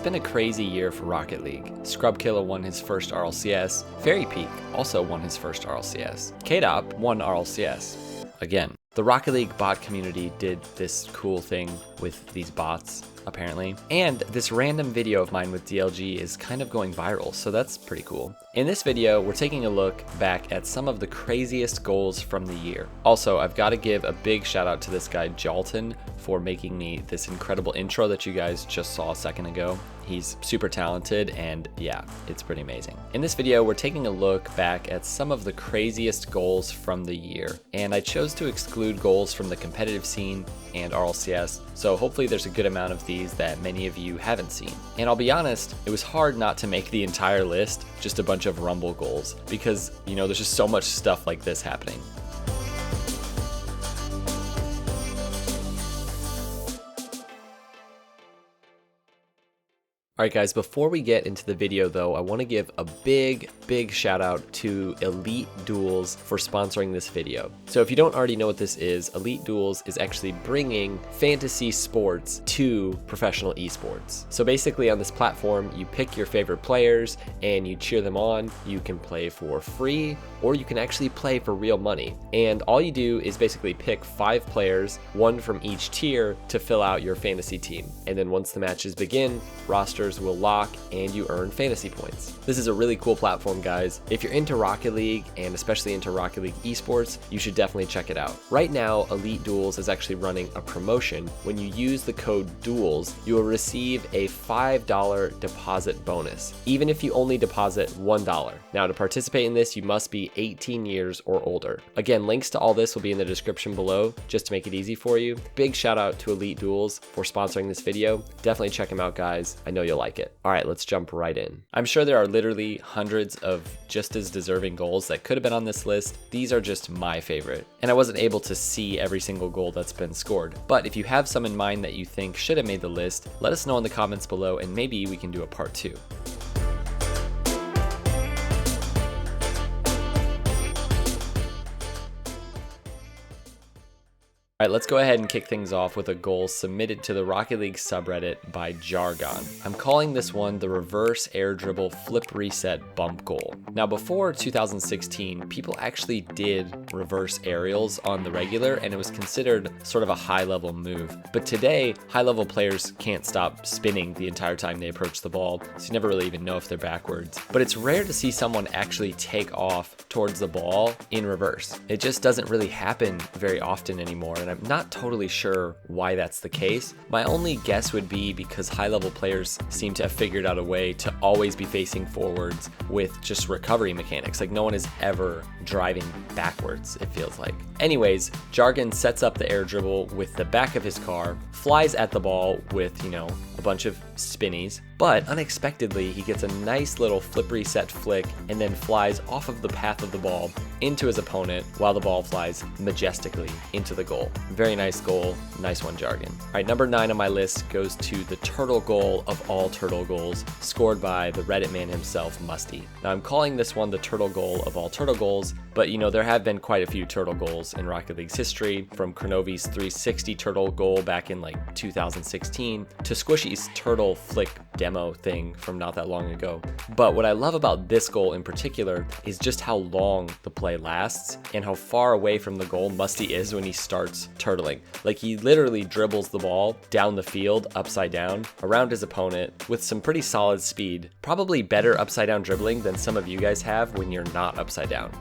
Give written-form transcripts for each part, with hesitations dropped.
It's been a crazy year for Rocket League. Scrubkilla won his first RLCS, Fairy Peak also won his first RLCS, KDOP won RLCS. Again, the Rocket League bot community did this cool thing with these bots, apparently. And this random video of mine with DLG is kind of going viral, so that's pretty cool. In this video, we're taking a look back at some of the craziest goals from the year. Also, I've got to give a big shout out to this guy, Jalton, for making me this incredible intro that you guys just saw a second ago. He's super talented, and yeah, it's pretty amazing. In this video, we're taking a look back at some of the craziest goals from the year, and I chose to exclude goals from the competitive scene and RLCS, so hopefully there's a good amount of these that many of you haven't seen. And I'll be honest, it was hard not to make the entire list just a bunch of Rumble goals, because, you know, there's just so much stuff like this happening. Alright guys, before we get into the video though, I want to give a big shout out to Eliteduels for sponsoring this video. So if you don't already know what this is, Eliteduels is actually bringing fantasy sports to professional esports. So basically on this platform, you pick your favorite players and you cheer them on. You can play for free, or you can actually play for real money. And all you do is basically pick 5 players, 1 from each tier, to fill out your fantasy team. And then once the matches begin, rosters will lock and you earn fantasy points. This is a really cool platform, guys. If you're into Rocket League, and especially into Rocket League esports, you should definitely check it out. Right now, Eliteduels is actually running a promotion. When you use the code DUELS, you will receive a $5 deposit bonus, even if you only deposit $1. Now, to participate in this, you must be 18 years or older. Again, links to all this will be in the description below, just to make it easy for you. Big shout out to Eliteduels for sponsoring this video. Definitely check them out, guys. I know you'll like it. All right, let's jump right in. I'm sure there are literally hundreds of just as deserving goals that could have been on this list. These are just my favorite, and I wasn't able to see every single goal that's been scored. But if you have some in mind that you think should have made the list, let us know in the comments below, and maybe we can do a part 2. All right, let's go ahead and kick things off with a goal submitted to the Rocket League subreddit by Jargon. I'm calling this one the reverse air dribble flip reset bump goal. Now, before 2016, people actually did reverse aerials on the regular, and it was considered sort of a high-level move. But today, high-level players can't stop spinning the entire time they approach the ball, so you never really even know if they're backwards. But it's rare to see someone actually take off towards the ball in reverse. It just doesn't really happen very often anymore, and I'm not totally sure why that's the case. My only guess would be because high-level players seem to have figured out a way to always be facing forwards with just recovery mechanics. Like, no one is ever driving backwards, it feels like. Anyways, Jargon sets up the air dribble with the back of his car, flies at the ball with, you know, a bunch of spinnies, but unexpectedly he gets a nice little flip reset flick and then flies off of the path of the ball into his opponent while the ball flies majestically into the goal. Very nice goal. Nice one, Jargon. All right, number 9 on my list goes to the turtle goal of all turtle goals, scored by the Reddit man himself, Musty. Now, I'm calling this one the turtle goal of all turtle goals, but you know, there have been quite a few turtle goals in Rocket League's history, from Kronovi's 360 turtle goal back in like 2016 to Squishy's turtle flick demo thing from not that long ago. But what I love about this goal in particular is just how long the play lasts and how far away from the goal Musty is when he starts turtling. Like, he literally dribbles the ball down the field upside down around his opponent with some pretty solid speed. Probably better upside down dribbling than some of you guys have when you're not upside down.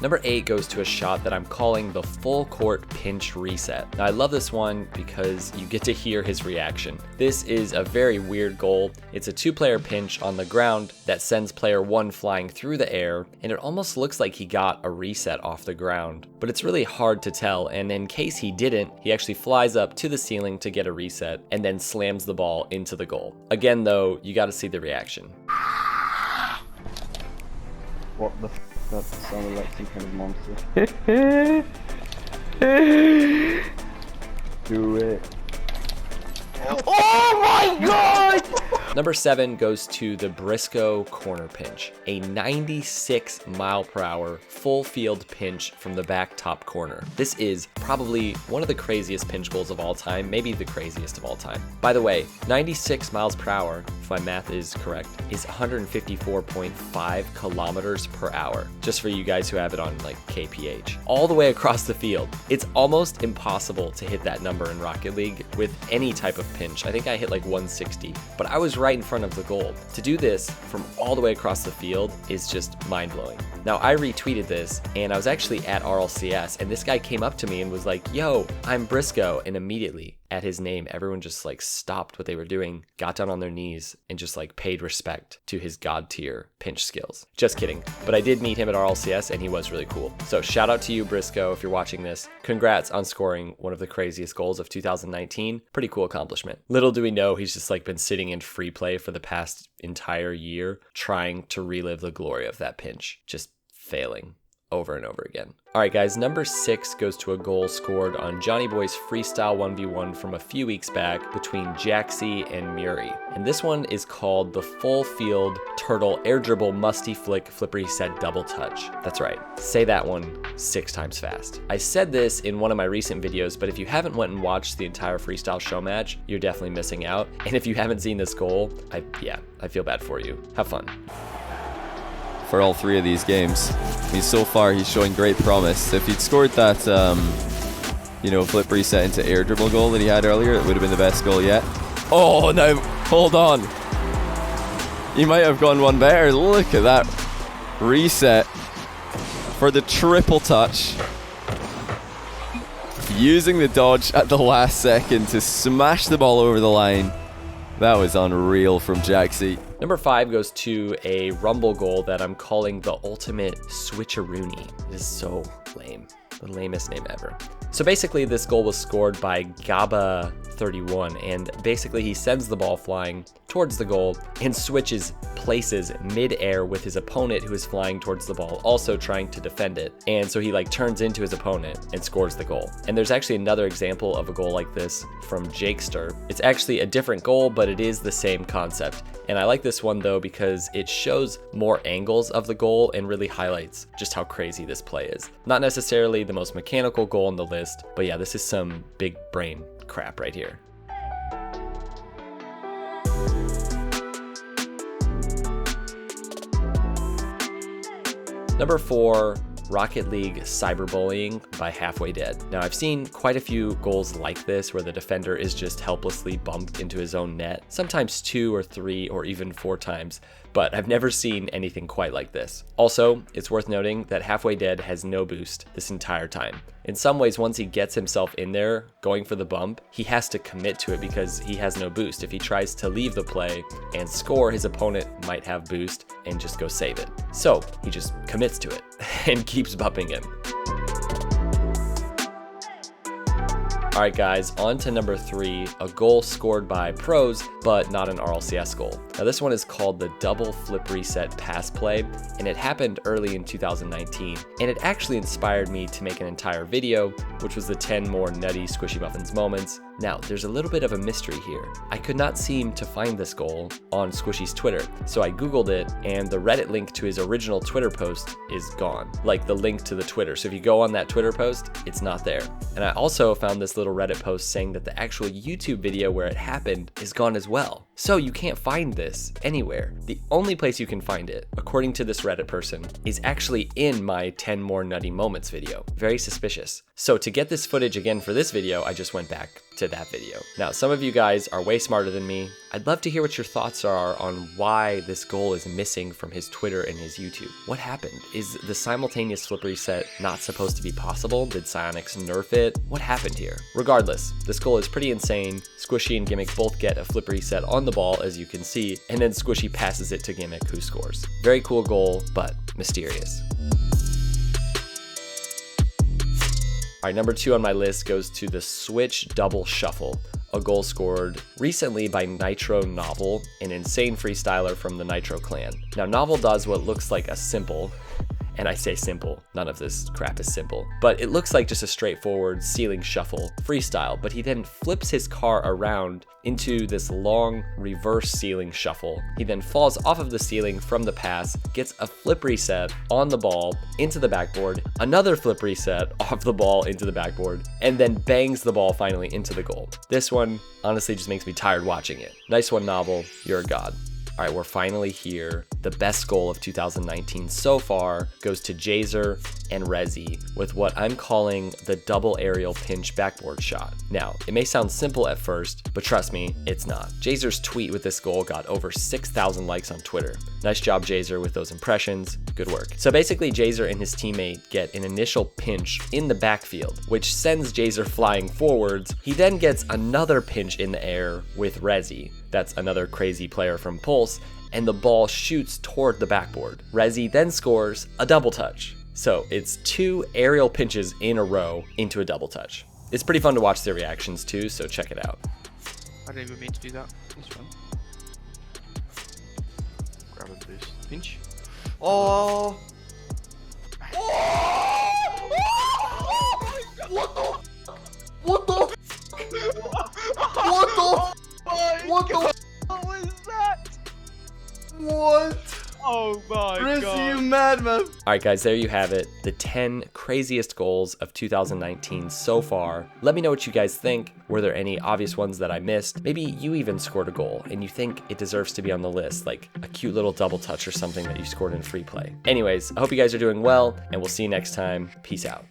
Number 8 goes to a shot that I'm calling the full court pinch reset. Now, I love this one because you get to hear his reaction. This is a very weird goal. It's a 2-player pinch on the ground that sends player 1 flying through the air, and it almost looks like he got a reset off the ground. But it's really hard to tell, and in case he didn't, he actually flies up to the ceiling to get a reset and then slams the ball into the goal. Again though, you gotta see the reaction. What the f***? That sounded like some kind of monster. Do it. Oh my god! Number 7 goes to the Briscoe corner pinch, a 96 mile per hour full field pinch from the back top corner. This is probably one of the craziest pinch goals of all time, maybe the craziest of all time. By the way, 96 miles per hour, if my math is correct, is 154.5 kilometers per hour, just for you guys who have it on like kph. All the way across the field. It's almost impossible to hit that number in Rocket League with any type of pinch. I think I hit like 160, but I was right in front of the goal. To do this from all the way across the field is just mind-blowing. Now, I retweeted this, and I was actually at RLCS, and this guy came up to me and was like, yo, I'm Briscoe, and immediately at his name, everyone just like stopped what they were doing, got down on their knees, and just like paid respect to his god tier pinch skills. Just kidding. But I did meet him at RLCS, and he was really cool. So shout out to you, Briscoe, if you're watching this. Congrats on scoring one of the craziest goals of 2019. Pretty cool accomplishment. Little do we know, he's just like been sitting in free play for the past entire year, trying to relive the glory of that pinch, just failing over and over again. All right, guys, number 6 goes to a goal scored on Johnny Boy's freestyle 1v1 from a few weeks back between Jaxie and Muri. And this one is called the full field turtle air dribble musty flick flip reset double touch. That's right. Say that one 6 times fast. I said this in one of my recent videos, but if you haven't went and watched the entire freestyle show match, you're definitely missing out. And if you haven't seen this goal, I feel bad for you. Have fun. For all 3 of these games, so far he's showing great promise. If he'd scored that flip reset into air dribble goal that he had earlier, it would have been the best goal yet. Oh no, hold on, he might have gone one better. Look at that reset for the triple touch, using the dodge at the last second to smash the ball over the line. That was unreal from Jaxie. Number 5 goes to a Rumble goal that I'm calling the ultimate Switcheroonie. It is so lame. The lamest name ever. So basically this goal was scored by Gaba31, and basically he sends the ball flying towards the goal and switches places mid-air with his opponent who is flying towards the ball, also trying to defend it. And so he like turns into his opponent and scores the goal. And there's actually another example of a goal like this from Jakester. It's actually a different goal, but it is the same concept. And I like this one though because it shows more angles of the goal and really highlights just how crazy this play is. Not necessarily the most mechanical goal on the list, but yeah, this is some big brain crap right here. Number 4, Rocket League cyberbullying by Halfway Dead. Now, I've seen quite a few goals like this where the defender is just helplessly bumped into his own net, sometimes 2 or 3 or even 4 times, but I've never seen anything quite like this. Also, it's worth noting that Halfway Dead has no boost this entire time. In some ways, once he gets himself in there going for the bump, he has to commit to it because he has no boost. If he tries to leave the play and score, his opponent might have boost and just go save it. So he just commits to it and keeps bumping him. All right, guys, on to number 3, a goal scored by pros, but not an RLCS goal. Now, this one is called the double flip reset pass play, and it happened early in 2019, and it actually inspired me to make an entire video, which was the 10 more nutty Squishy Muffins moments. Now, there's a little bit of a mystery here. I could not seem to find this goal on Squishy's Twitter, so I Googled it, and the Reddit link to his original Twitter post is gone, like the link to the Twitter. So if you go on that Twitter post, it's not there. And I also found this little Reddit post saying that the actual YouTube video where it happened is gone as well. So you can't find this anywhere. The only place you can find it, according to this Reddit person, is actually in my 10 more nutty moments video. Very suspicious. So to get this footage again for this video, I just went back to that video. Now, some of you guys are way smarter than me. I'd love to hear what your thoughts are on why this goal is missing from his Twitter and his YouTube. What happened? Is the simultaneous flip reset not supposed to be possible? Did Psyonix nerf it? What happened here? Regardless, this goal is pretty insane. Squishy and Gimmick both get a flip reset on the ball, as you can see, and then Squishy passes it to Gimmick, who scores. Very cool goal, but mysterious. All right, number 2 on my list goes to the Switch double shuffle, a goal scored recently by Nitro Novel, an insane freestyler from the Nitro clan. Now, Novel does what looks like a simple And I say simple, none of this crap is simple. But it looks like just a straightforward ceiling shuffle freestyle, but he then flips his car around into this long reverse ceiling shuffle. He then falls off of the ceiling from the pass, gets a flip reset on the ball into the backboard, another flip reset off the ball into the backboard, and then bangs the ball finally into the goal. This one honestly just makes me tired watching it. Nice one, Novel, you're a god. All right, we're finally here. The best goal of 2019 so far goes to Jazer and Rezi with what I'm calling the double aerial pinch backboard shot. Now, it may sound simple at first, but trust me, it's not. Jazer's tweet with this goal got over 6,000 likes on Twitter. Nice job, Jazer, with those impressions. Good work. So basically, Jazer and his teammate get an initial pinch in the backfield, which sends Jazer flying forwards. He then gets another pinch in the air with Rezi. That's another crazy player from Pulse, and the ball shoots toward the backboard. Rezi then scores a double touch. So it's 2 aerial pinches in a row into a double touch. It's pretty fun to watch their reactions too, so check it out. I didn't even mean to do that. It's fun. Grab a boost. Pinch. Oh! What the? What the? What the? What was that? What? Oh my Chris, god. you madman. All right, guys, there you have it. The 10 craziest goals of 2019 so far. Let me know what you guys think. Were there any obvious ones that I missed? Maybe you even scored a goal and you think it deserves to be on the list, like a cute little double touch or something that you scored in free play. Anyways, I hope you guys are doing well, and we'll see you next time. Peace out.